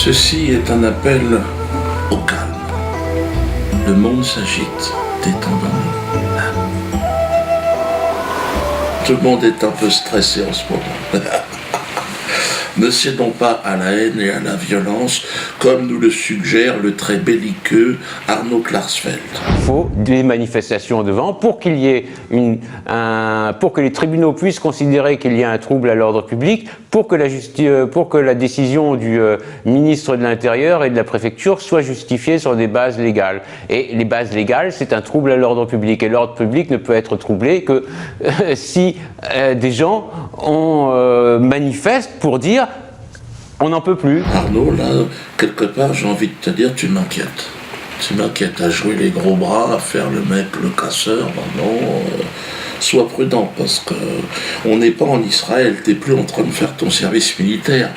Ceci est un appel au calme. Le monde s'agite, détendons-nous. Tout le monde est un peu stressé en ce moment. Ne cédons pas à la haine et à la violence, comme nous le suggère le très belliqueux Arnaud Klarsfeld. Il faut des manifestations devant pour qu'il y ait pour que les tribunaux puissent considérer qu'il y a un trouble à l'ordre public, pour que la décision du ministre de l'Intérieur et de la préfecture soit justifiée sur des bases légales. Et les bases légales, c'est un trouble à l'ordre public. Et l'ordre public ne peut être troublé que si des gens manifestent pour dire on n'en peut plus. Arnaud, là, quelque part, j'ai envie de te dire, tu m'inquiètes. Tu m'inquiètes à jouer les gros bras, à faire le mec, le casseur. Non, sois prudent, parce que on n'est pas en Israël, t'es plus en train de faire ton service militaire.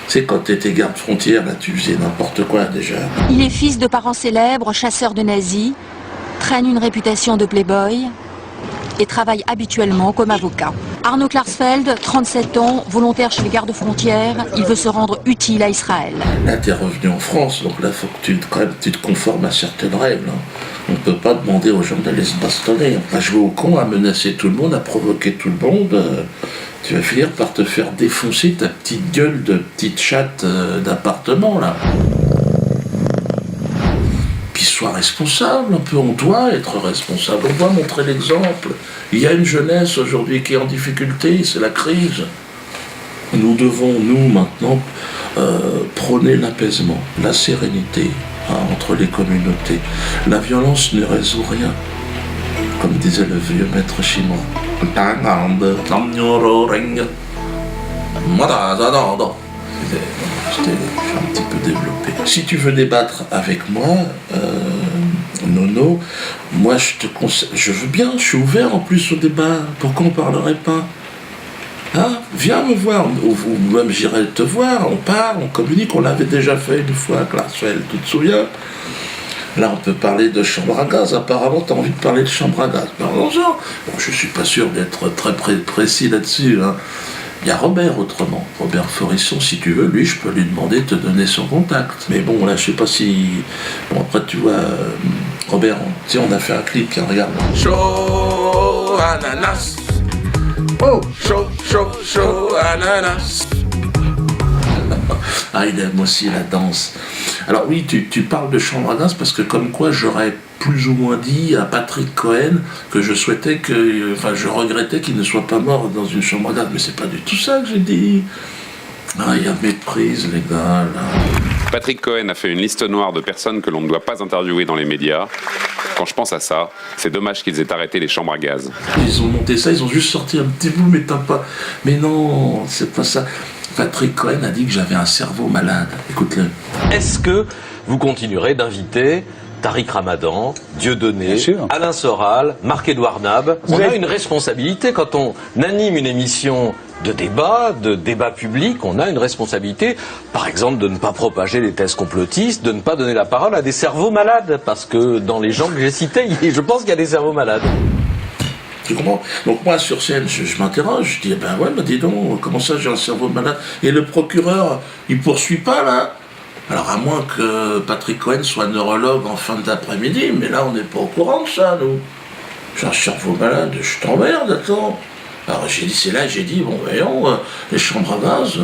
Tu sais, quand t'étais garde frontière, là, tu faisais n'importe quoi déjà. Il est fils de parents célèbres, chasseur de nazis, traîne une réputation de playboy et travaille habituellement comme avocat. Arnaud Klarsfeld, 37 ans, volontaire chez les gardes-frontières, il veut se rendre utile à Israël. Là, t'es revenu en France, donc là, il faut que tu te conformes à certaines règles. On ne peut pas demander aux gens d'aller se bastonner. À jouer au con, à menacer tout le monde, à provoquer tout le monde. Tu vas finir par te faire défoncer ta petite gueule de petite chatte d'appartement, là. Puis sois responsable un peu, on doit être responsable, on doit montrer l'exemple. Il y a une jeunesse aujourd'hui qui est en difficulté, c'est la crise. Nous devons, nous, maintenant, prôner l'apaisement, la sérénité entre les communautés. La violence ne résout rien, comme disait le vieux maître chinois. J'ai un petit peu développé. Si tu veux débattre avec moi, Nono, moi je veux bien, je suis ouvert en plus au débat. Pourquoi on ne parlerait pas? Hein? Viens me voir, ou même j'irai te voir, on parle, on communique, on l'avait déjà fait une fois à Klarsfeld, tu te souviens? Là, on peut parler de chambre à gaz. Apparemment, tu as envie de parler de chambre à gaz. Parlons-en. Bon, je ne suis pas sûr d'être très précis là-dessus. Hein. Il y a Robert autrement. Robert Forisson, si tu veux, lui, je peux lui demander de te donner son contact. Mais bon, là, je sais pas si... Bon, après, tu vois, Robert, tu sais, on a fait un clip, tiens, regarde. Chaud ananas. Oh, chaud ananas. Ah, il aime aussi la danse. Alors oui, tu parles de chambre à gaz parce que comme quoi j'aurais plus ou moins dit à Patrick Cohen que je souhaitais que... Enfin, je regrettais qu'il ne soit pas mort dans une chambre à gaz. Mais c'est pas du tout ça que j'ai dit. Ah, il y a méprise, les gars, là. Patrick Cohen a fait une liste noire de personnes que l'on ne doit pas interviewer dans les médias. Quand je pense à ça, c'est dommage qu'ils aient arrêté les chambres à gaz. Ils ont monté ça, ils ont juste sorti un petit bout, mais t'as pas... Mais non, c'est pas ça. Patrick Cohen a dit que j'avais un cerveau malade. Écoute-le. Est-ce que vous continuerez d'inviter Tariq Ramadan, Dieudonné, Alain Soral, Marc-Édouard Nab? On a une responsabilité quand on anime une émission de débat public, on a une responsabilité, par exemple, de ne pas propager les thèses complotistes, de ne pas donner la parole à des cerveaux malades, parce que dans les gens que j'ai cités, je pense qu'il y a des cerveaux malades. Tu comprends? Donc moi sur scène, je m'interroge, je dis ben ouais, dis donc, comment ça j'ai un cerveau malade? Et le procureur, il poursuit pas là? Alors à moins que Patrick Cohen soit neurologue en fin d'après-midi, mais là on n'est pas au courant de ça, nous. J'ai un cerveau malade, je t'emmerde, attends. Alors j'ai dit, bon voyons, les chambres à gaz,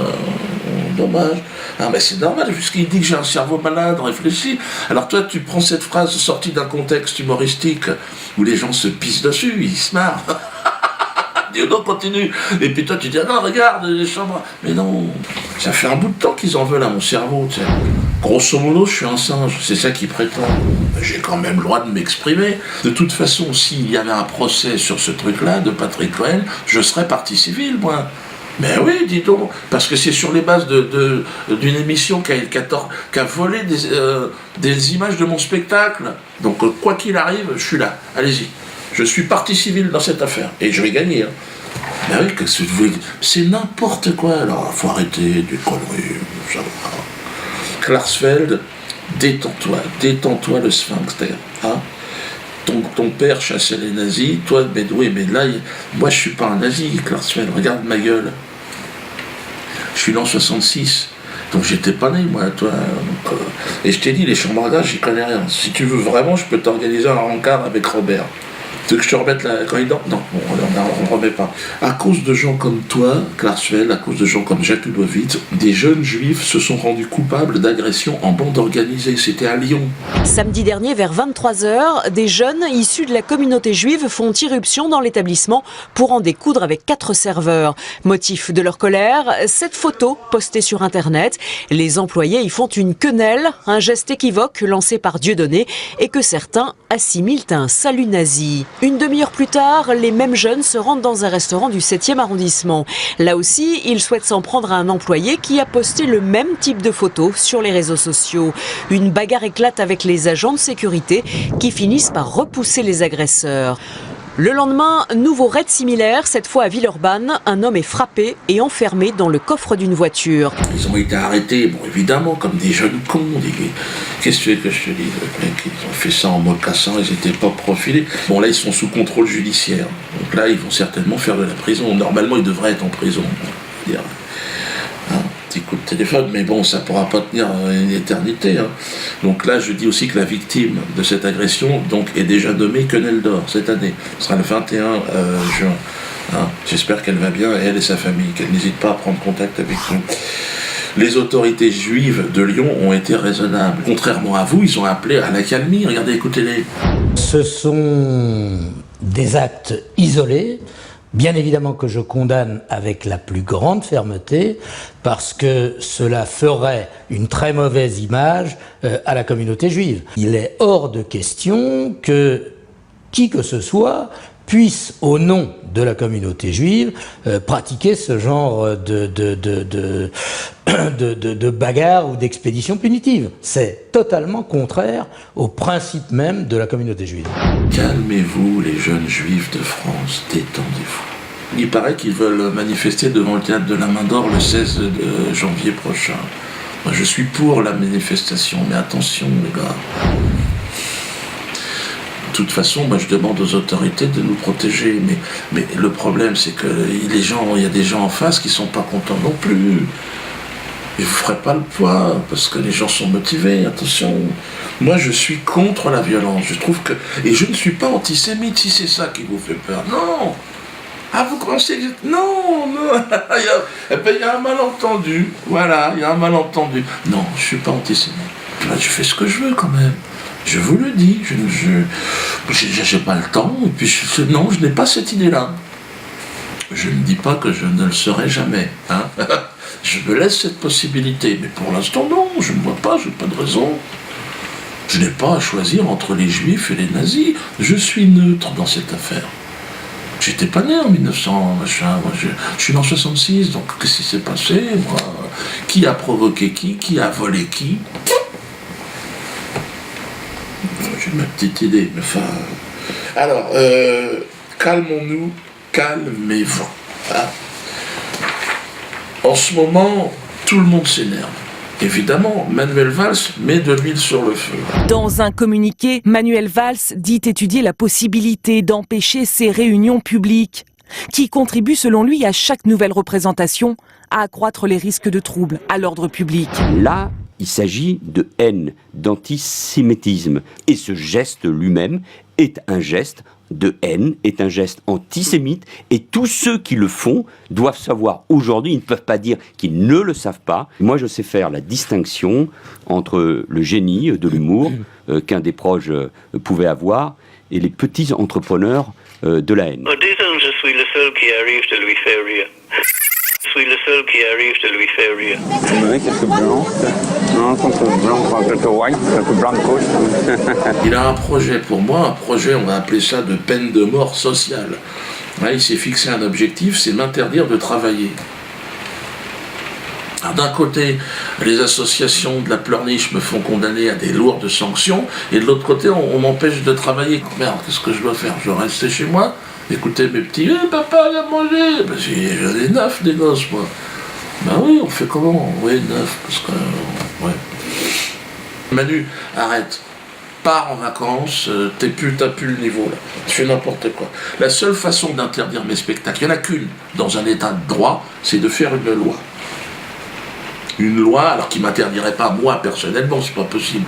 dommage. Ah mais c'est normal, puisqu'il dit que j'ai un cerveau malade, réfléchis. Alors toi tu prends cette phrase sortie d'un contexte humoristique où les gens se pissent dessus, ils se marrent. Dis donc continue. Et puis toi tu dis, ah non regarde les chambres. Mais non, ça fait un bout de temps qu'ils en veulent à mon cerveau, tu sais. Grosso modo, je suis un singe, c'est ça qu'ils prétendent. J'ai quand même le droit de m'exprimer. De toute façon, s'il y avait un procès sur ce truc-là de Patrick Cohen, je serais partie civile, moi. Mais oui, dis donc, parce que c'est sur les bases d'une émission qui a volé des images de mon spectacle. Donc, quoi qu'il arrive, je suis là. Allez-y. Je suis partie civile dans cette affaire. Et je vais gagner. Hein. Mais oui, c'est n'importe quoi. Alors, faut arrêter des conneries. Ça va. Klarsfeld, détends-toi le sphincter. Hein? Ton père chassait les nazis, toi, mais là, moi je suis pas un nazi, Klarsfeld, regarde ma gueule. Je suis né en 66. Donc j'étais pas né, moi, toi. Donc, et je t'ai dit, les chambres à gaz, j'y connais rien. Si tu veux vraiment, je peux t'organiser un rencard avec Robert. Tu veux que je te remette la corridor? Non, bon, on ne remet pas. À cause de gens comme toi, Klarsfeld, à cause de gens comme Jacques Ludwowicz, des jeunes juifs se sont rendus coupables d'agressions en bande organisée. C'était à Lyon. Samedi dernier, vers 23h, des jeunes issus de la communauté juive font irruption dans l'établissement pour en découdre avec 4 serveurs. Motif de leur colère, cette photo postée sur Internet. Les employés y font une quenelle, un geste équivoque lancé par Dieudonné et que certains assimilent à un salut nazi. Une demi-heure plus tard, les mêmes jeunes se rendent dans un restaurant du 7e arrondissement. Là aussi, ils souhaitent s'en prendre à un employé qui a posté le même type de photos sur les réseaux sociaux. Une bagarre éclate avec les agents de sécurité qui finissent par repousser les agresseurs. Le lendemain, nouveau raid similaire, cette fois à Villeurbanne. Un homme est frappé et enfermé dans le coffre d'une voiture. Ils ont été arrêtés, bon évidemment, comme des jeunes cons. Qu'est-ce que tu veux que je te dise? Les mecs, ils ont fait ça en mocassin, ils n'étaient pas profilés. Bon là, ils sont sous contrôle judiciaire. Donc là, ils vont certainement faire de la prison. Normalement, ils devraient être en prison. Petit coup de téléphone, mais bon, ça ne pourra pas tenir une éternité. Donc là, je dis aussi que la victime de cette agression est déjà nommée quenelle d'or cette année. Ce sera le 21 juin. J'espère qu'elle va bien, elle et sa famille, qu'elle n'hésite pas à prendre contact avec nous. Les autorités juives de Lyon ont été raisonnables. Contrairement à vous, ils ont appelé à l'accalmie. Regardez, écoutez-les. Ce sont des actes isolés. Bien évidemment que je condamne avec la plus grande fermeté parce que cela ferait une très mauvaise image à la communauté juive. Il est hors de question que qui que ce soit puisse, au nom de la communauté juive, pratiquer ce genre de bagarre ou d'expédition punitive. C'est totalement contraire au principe même de la communauté juive. Calmez-vous, les jeunes juifs de France, détendez-vous. Il paraît qu'ils veulent manifester devant le théâtre de la Main d'Or le 16 janvier prochain. Moi, je suis pour la manifestation, mais attention, les gars. De toute façon, moi je demande aux autorités de nous protéger, mais le problème c'est que il y a des gens en face qui sont pas contents non plus. Et vous ferez pas le poids, parce que les gens sont motivés, attention. Moi je suis contre la violence, je trouve que... Et je ne suis pas antisémite si c'est ça qui vous fait peur, non. Ah, vous pensez que... Non, il y a un malentendu, voilà, il y a un malentendu. Non, je suis pas antisémite. Là, je fais ce que je veux quand même. Je vous le dis, je n'ai pas le temps, et puis non, je n'ai pas cette idée-là. Je ne dis pas que je ne le serai jamais. Je me laisse cette possibilité, mais pour l'instant, non, je ne vois pas, je n'ai pas de raison. Je n'ai pas à choisir entre les juifs et les nazis. Je suis neutre dans cette affaire. J'étais pas né en 1900, machin. Moi, je suis né en 66, donc qu'est-ce qui s'est passé, moi? Qui a provoqué qui a volé qui? J'ai ma petite idée, mais enfin... Alors, calmons-nous, calmez-vous. En ce moment, tout le monde s'énerve. Évidemment, Manuel Valls met de l'huile sur le feu. Dans un communiqué, Manuel Valls dit étudier la possibilité d'empêcher ces réunions publiques, qui contribuent selon lui à chaque nouvelle représentation à accroître les risques de troubles à l'ordre public. Là, il s'agit de haine, d'antisémitisme. Et ce geste lui-même est un geste de haine, est un geste antisémite. Et tous ceux qui le font doivent savoir aujourd'hui, ils ne peuvent pas dire qu'ils ne le savent pas. Moi, je sais faire la distinction entre le génie de l'humour qu'un des proches pouvait avoir et les petits entrepreneurs de la haine. Disons, je suis le seul qui arrive de lui faire rire. Je suis le seul qui arrive de lui faire rire. Oui, quelques blancs. Non, quelques blancs, quelques whites, quelques blancs de côte. Il a un projet pour moi, on va appeler ça de peine de mort sociale. Là, il s'est fixé un objectif, c'est m'interdire de travailler. Alors, d'un côté, les associations de la pleurniche me font condamner à des lourdes sanctions, et de l'autre côté, on m'empêche de travailler. Merde, qu'est-ce que je dois faire? Je dois rester chez moi, écouter mes petits « papa, viens manger !» Ben, j'en ai 9 des gosses, moi. Ben oui, on fait comment? Oui, 9, parce que... ouais. Manu, arrête. Pars en vacances, t'as plus le niveau, là. Tu fais n'importe quoi. La seule façon d'interdire mes spectacles, il n'y en a qu'une dans un état de droit, c'est de faire une loi. une loi, alors qui m'interdirait pas moi personnellement, c'est pas possible,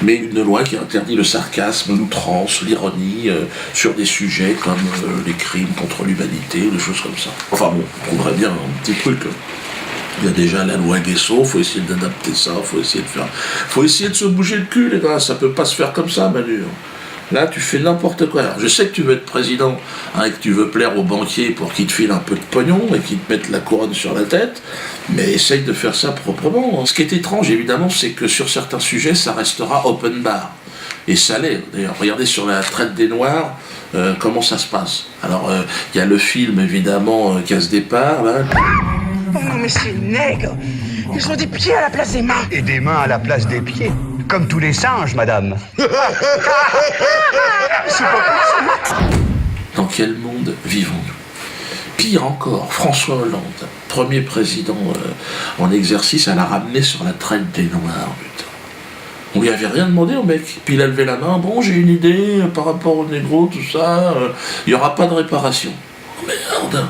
mais une loi qui interdit le sarcasme, l'outrance, l'ironie sur des sujets comme les crimes contre l'humanité, ou des choses comme ça. Enfin bon, on trouverait bien un petit truc. Il y a déjà la loi Guesso, faut essayer d'adapter ça, faut essayer de se bouger le cul, les gars, ça peut pas se faire comme ça, Manu. Là, tu fais n'importe quoi. Alors, je sais que tu veux être président, et que tu veux plaire aux banquiers pour qu'ils te filent un peu de pognon et qu'ils te mettent la couronne sur la tête, mais essaye de faire ça proprement. Ce qui est étrange, évidemment, c'est que sur certains sujets, ça restera open bar. Et ça l'est. D'ailleurs, regardez sur la traite des Noirs, comment ça se passe. Alors, il y a le film, évidemment, Casse Départ, là. Oh non, mais ces nègres, ils ont des pieds à la place des mains. Et des mains à la place des pieds. Comme tous les singes, madame. C'est pas possible. Dans quel monde vivons-nous? Pire encore, François Hollande, premier président en exercice, elle a ramené sur la traite des Noirs, putain. On lui avait rien demandé au mec. Puis il a levé la main, bon, j'ai une idée par rapport aux négros, tout ça, il n'y aura pas de réparation. Oh, merde.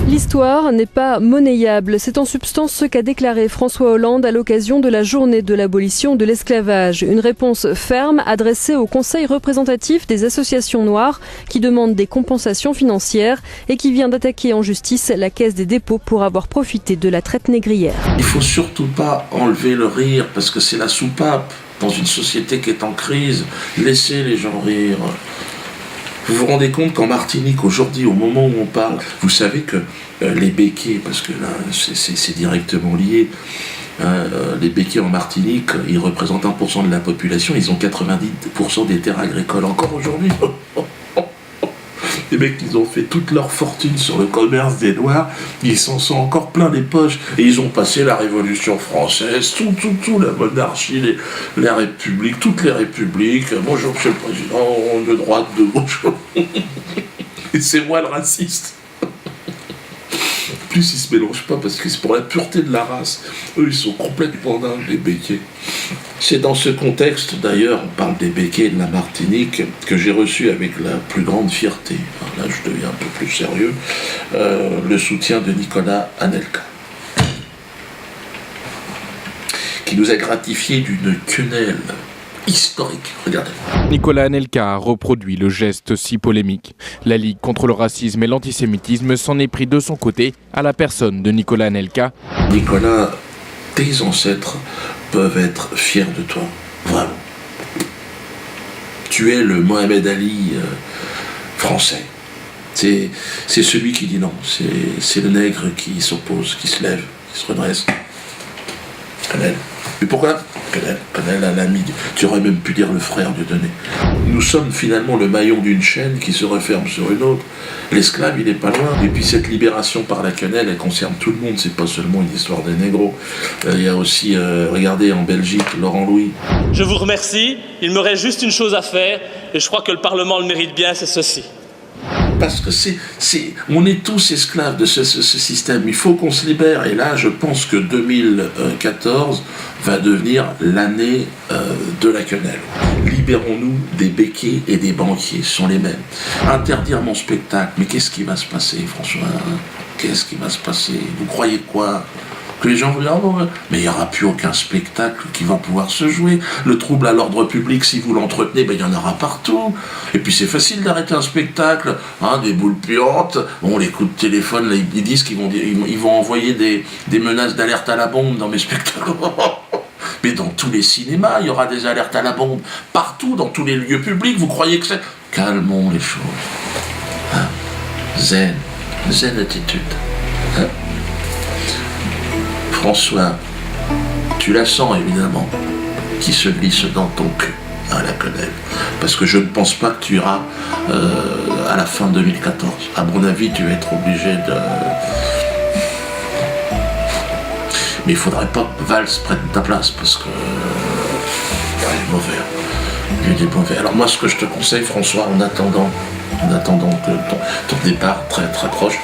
L'histoire n'est pas monnayable. C'est en substance ce qu'a déclaré François Hollande à l'occasion de la journée de l'abolition de l'esclavage. Une réponse ferme adressée au Conseil représentatif des associations noires qui demande des compensations financières et qui vient d'attaquer en justice la Caisse des dépôts pour avoir profité de la traite négrière. Il faut surtout pas enlever le rire parce que c'est la soupape dans une société qui est en crise. Laissez les gens rire. Vous vous rendez compte qu'en Martinique, aujourd'hui, au moment où on parle, vous savez que les béquets, parce que là, c'est directement lié, les béquets en Martinique, ils représentent 1% de la population, ils ont 90% des terres agricoles encore aujourd'hui. Les mecs, ils ont fait toute leur fortune sur le commerce des Noirs, ils s'en sont encore plein les poches, et ils ont passé la Révolution française, tout, la monarchie, les républiques, toutes les républiques. Bonjour, monsieur le président, de droite, de gauche. Et c'est moi le raciste. En plus, ils se mélangent pas parce que c'est pour la pureté de la race. Eux, ils sont complètement dingues, les béquets. C'est dans ce contexte, d'ailleurs, on parle des béquets de la Martinique, que j'ai reçu avec la plus grande fierté, là je deviens un peu plus sérieux, le soutien de Nicolas Anelka, qui nous a gratifié d'une quenelle historique. Regardez. Nicolas Anelka a reproduit le geste si polémique. La Ligue contre le racisme et l'antisémitisme s'en est pris de son côté à la personne de Nicolas Anelka. Nicolas, tes ancêtres peuvent être fiers de toi, vraiment. Tu es le Mohamed Ali français. C'est celui qui dit non, c'est le nègre qui s'oppose, qui se lève, qui se redresse. Canel. Mais pourquoi Canel à l'ami, tu aurais même pu dire le frère de Dieudonné. Nous sommes finalement le maillon d'une chaîne qui se referme sur une autre. L'esclave, il n'est pas loin. Et puis cette libération par la quenelle, elle concerne tout le monde. C'est pas seulement une histoire des négros. Il y a aussi, regardez, en Belgique, Laurent Louis. Je vous remercie. Il me reste juste une chose à faire. Et je crois que le Parlement le mérite bien, c'est ceci. Parce que on est tous esclaves de ce système. Il faut qu'on se libère. Et là, je pense que 2014 va devenir l'année de la quenelle. Libérons-nous des béquets et des banquiers, ce sont les mêmes. Interdire mon spectacle, mais qu'est-ce qui va se passer, François? Qu'est-ce qui va se passer? Vous croyez quoi? Que les gens vont dire, oh, mais il n'y aura plus aucun spectacle qui va pouvoir se jouer. Le trouble à l'ordre public, si vous l'entretenez, ben, il y en aura partout. Et puis c'est facile d'arrêter un spectacle, hein, des boules puantes. Bon, les coups de téléphone, là, ils disent qu'ils vont envoyer des menaces d'alerte à la bombe dans mes spectacles. Mais dans tous les cinémas, il y aura des alertes à la bombe. Partout, dans tous les lieux publics, vous croyez que c'est... Calmons les choses. Hein? Zen attitude. Hein? François, tu la sens évidemment, qui se glisse dans ton cul, à la quenelle. Parce que je ne pense pas que tu iras à la fin 2014. À mon avis, tu vas être obligé de... Mais il ne faudrait pas que Valls prenne ta place, parce que... il est mauvais. Il est mauvais. Alors moi, ce que je te conseille, François, en attendant que ton départ très très proche,